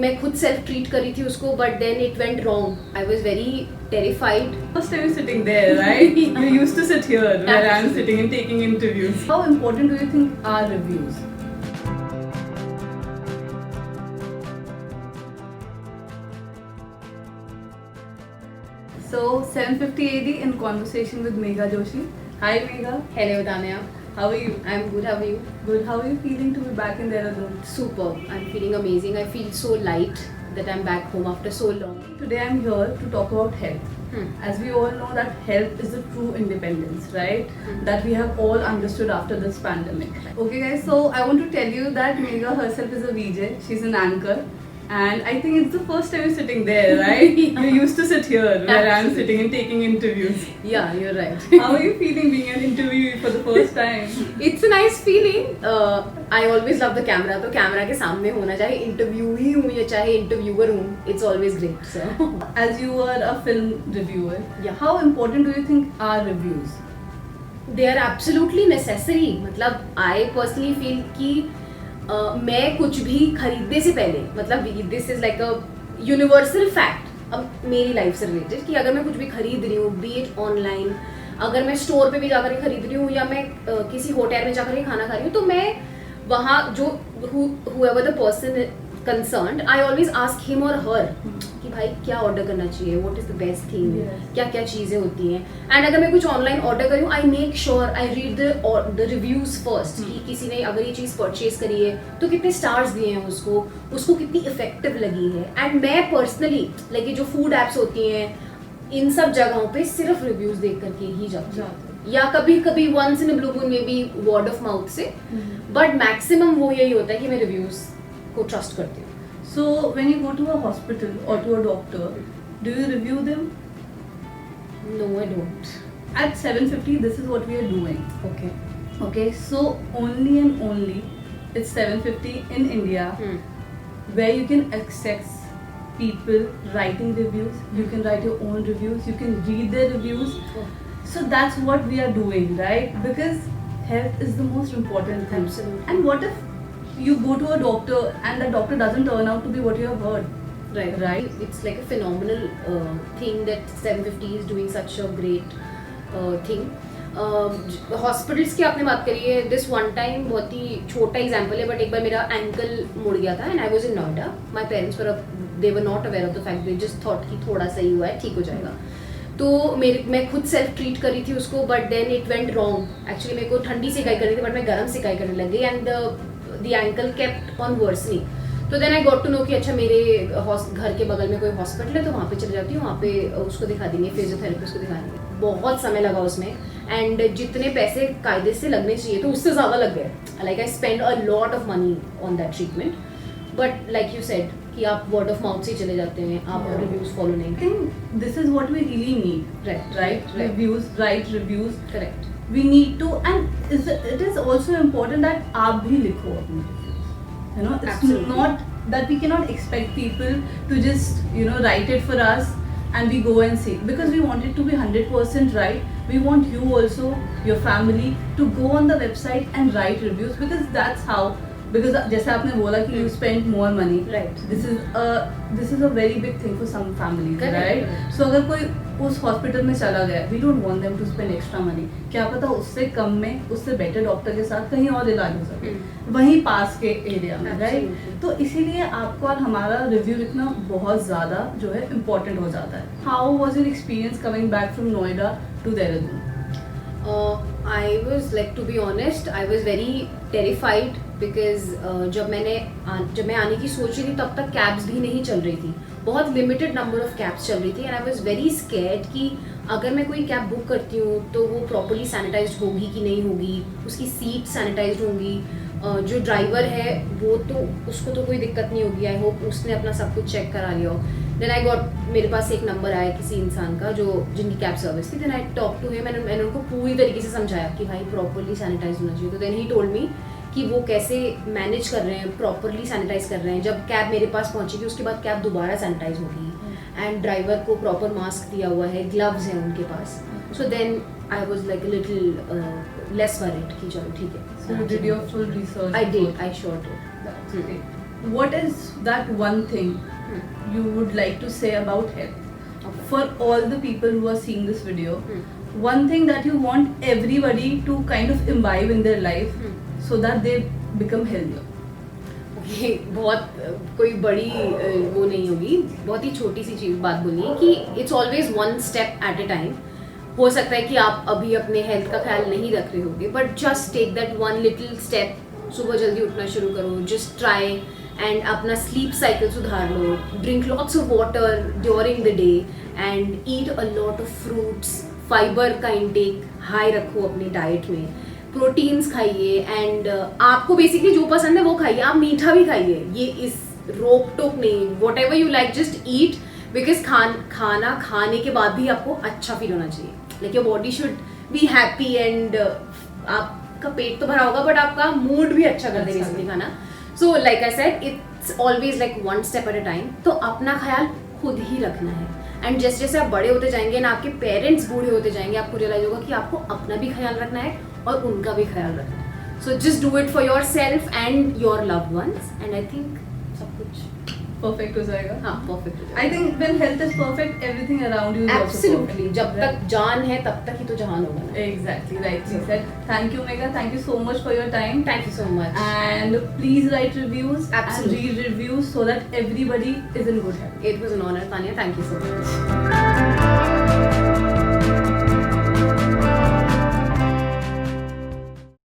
मैं खुद self treat करी थी उसको, but then it went wrong. I was very terrified. First time sitting there, right? You used to sit here where I'm sitting and taking interviews. How important do you think are reviews? So 7:50 AD in conversation with Megha Joshi. Hi Megha. Hello Tanya. How are you? I'm good. How are you? Good. How are you feeling to be back in Dehradun? Super. I'm feeling amazing. I feel so light that I'm back home after so long. Today I'm here to talk about health. As we all know that health is the true independence, right? That we have all understood after this pandemic. Okay guys, so I want to tell you that Megha herself is a VJ. She's an anchor. And I think it's the first time you're sitting there, right? Yeah. You used to sit here where I'm Absolutely. sitting and taking interviews. Yeah, you're right. How are you feeling being an interviewee for the first time? It's a nice feeling. I always love the camera. तो camera के सामने होना, चाहे interview ही हूँ या चाहे interviewer हूँ, it's always great. So As you are a film reviewer, Yeah. how important do you think are reviews? they are absolutely necessary. मतलब I personally feel कि मैं कुछ भी खरीदने से पहले, मतलब this is like a universal fact अब मेरी लाइफ से रिलेटेड, कि अगर मैं कुछ भी खरीद रही हूँ, बी इट ऑनलाइन, अगर मैं स्टोर पे भी जाकर के खरीद रही हूँ या मैं किसी होटल में जाकर के खाना खा रही हूँ, तो मैं वहाँ जो whoever the person concerned, I always ask him or her कि भाई क्या ऑर्डर करना चाहिए, what is the best thing, Yes. क्या क्या चीज़ें होती हैं. एंड अगर मैं कुछ ऑनलाइन ऑर्डर करूँ, I make sure I read the reviews first, कि किसी ने अगर ये चीज़ परचेज करी है तो कितने स्टार्स दिए हैं उसको कितनी इफेक्टिव लगी है. एंड मैं पर्सनली लाइक जो फूड एप्स होती हैं, इन सब जगहों पे सिर्फ रिव्यूज़ देख करके ही जाती हूँ, या कभी कभी once in a blue moon में भी वर्ड ऑफ माउथ से, बट मैक्सिमम वो यही होता है कि मैं रिव्यूज़ को ट्रस्ट करती हूँ. So when you go to a hospital or to a doctor, do you review them? No, I don't. At 7:50, this is what we are doing. Okay. Okay, so only and only it's 7:50 in India where you can access people writing reviews. You can write your own reviews. You can read their reviews. So that's what we are doing, right? Because health is the most important thing. Absolutely. And what if you go to a doctor and the doctor doesn't turn out to be what you have heard? Right. It's like a phenomenal thing that 750 is doing such a great thing. Hospitals की आपने बात करी है. This one time बहुत ही छोटा example है, but एक बार मेरा एंकल मुड़ गया था and I was in Noida. My parents were they were not aware of the fact, they just thought कि थोड़ा सा ही हुआ है, ठीक हो जाएगा. तो मैं खुद सेल्फ ट्रीट करी थी उसको, but then it went wrong. Actually मेरे को ठंडी सिकाई करनी थी, बट मैं गर्म सिकाई करने लग गई and the ankle kept on worsening. तो then I got to know कि अच्छा मेरे घर के बगल में कोई हॉस्पिटल है, तो वहाँ पे चले जाती हूँ, वहाँ पे उसको दिखा देंगे, फिजियोथेरेपिस्ट को दिखाएंगे. बहुत समय लगा उसमें, एंड जितने पैसे कायदे से लगने चाहिए तो उससे ज़्यादा लग गए. Like I spend a lot of money on that treatment, but like you said कि आप वर्ड ऑफ माउथ से ही चले जाते हैं, आप रिव्यूज़ फॉलो नहीं. I think this is what we really need. Right. Reviews, write reviews. Correct. We need to, and it is also important that आप भी लिखो अपने reviews. You know, it's Absolutely. not that we cannot expect people to just write it for us and we go and see, because we want it to be 100% right. We want you also, your family, to go on the website and write reviews, because that's how. Because जैसे आपने बोला कि you spend more money. Right. This is a very big thing for some families, Correct, right? correct. So अगर कोई उस hospital में चला गया, we don't want them to spend extra money. क्या पता उससे कम में, उससे बेटर डॉक्टर के साथ कहीं और इलाज हो सके, वहीं पास के एरिया में, राइट? Absolutely. तो इसीलिए आपको और हमारा रिव्यू लिखना बहुत ज़्यादा जो है इम्पोर्टेंट हो जाता है. How was your experience coming back from Noida to Dehradun? I was like, to be honest, I was very terrified because जब मैं आने की सोच रही थी तब तक कैब्स भी नहीं चल रही थी, बहुत लिमिटेड नंबर ऑफ कैब्स चल रही थी. And I was very scared कि अगर मैं कोई कैब बुक करती हूँ तो वो प्रॉपर्ली सैनिटाइज्ड होगी कि नहीं होगी, उसकी सीट सैनिटाइज्ड होंगी, जो ड्राइवर है वो तो उसको तो कोई दिक्कत नहीं होगी, आई होप उसने अपना सब कुछ चेक करा लिया हो. देन आई गॉट, मेरे पास एक नंबर आया किसी इंसान का जिनकी कैब सर्विस थी. Then I talk to him, मैंने उनको पूरी तरीके से समझाया कि भाई प्रॉपर्ली सैनिटाइज होना चाहिए. तो देन ही टोल्ड मी कि वो कैसे मैनेज कर रहे हैं, प्रॉपर्ली सैनिटाइज कर रहे हैं. जब कैब मेरे पास पहुंचेगी उसके बाद कैब दोबारा सैनिटाइज होगी, एंड ड्राइवर को प्रॉपर मास्क दिया हुआ है, ग्लव्स हैं उनके पास. So then I was like little less worried कि चलो ठीक है. So you did your full research. I did, I sure did. That's great. what is that one thing you would like to say about health? Okay. For all the people who are seeing this video, Hmm. one thing that you want everybody to kind of imbibe in their life so that they become healthier. ये बहुत कोई बड़ी वो नहीं होगी, बहुत ही छोटी सी चीज़ बात बोलनी है कि it's always one step at a time. हो सकता है कि आप अभी अपने हेल्थ का ख्याल नहीं रख रहे होगे, but just take that one little step. सुबह जल्दी उठना शुरू करो, जस्ट ट्राई एंड अपना स्लीप साइकिल सुधार लो, drink lots of water during the day and eat a lot of fruits. Fibre का इंटेक हाई रखो अपनी डाइट में, प्रोटीन्स खाइए एंड आपको बेसिकली जो पसंद है वो खाइए. आप मीठा भी खाइए, ये इस रोक टोक नहीं, what ever you like just eat, because खाना खाने के बाद भी आपको अच्छा फील होना चाहिए. Like your body should be happy and आपका पेट तो भरा होगा बट आपका मूड भी अच्छा कर दे बेसिकली खाना. So like I said, it's always like one step at a time. तो अपना ख्याल खुद ही रखना है एंड जैसे जैसे आप बड़े होते जाएंगे ना, आपके पेरेंट्स बूढ़े होते जाएंगे, आपको रियलाइज होगा कि आपको अपना भी ख्याल रखना है और उनका भी ख्याल रखना है. So just do it for your self and your loved ones and I think सब कुछ Perfect हो जाएगा. हाँ परफेक्ट हो I जाएगा. think when health is perfect, everything around you is also absolutely, perfect. जब तक जान है तब तक ही तो जहान होगा ना. Exactly, rightly said. Thank you, Megha. Thank you so much for your time. Thank you so much. And please write reviews Absolutely. and read reviews so that everybody is in good health. It was an honor, Tanya. Thank you so much.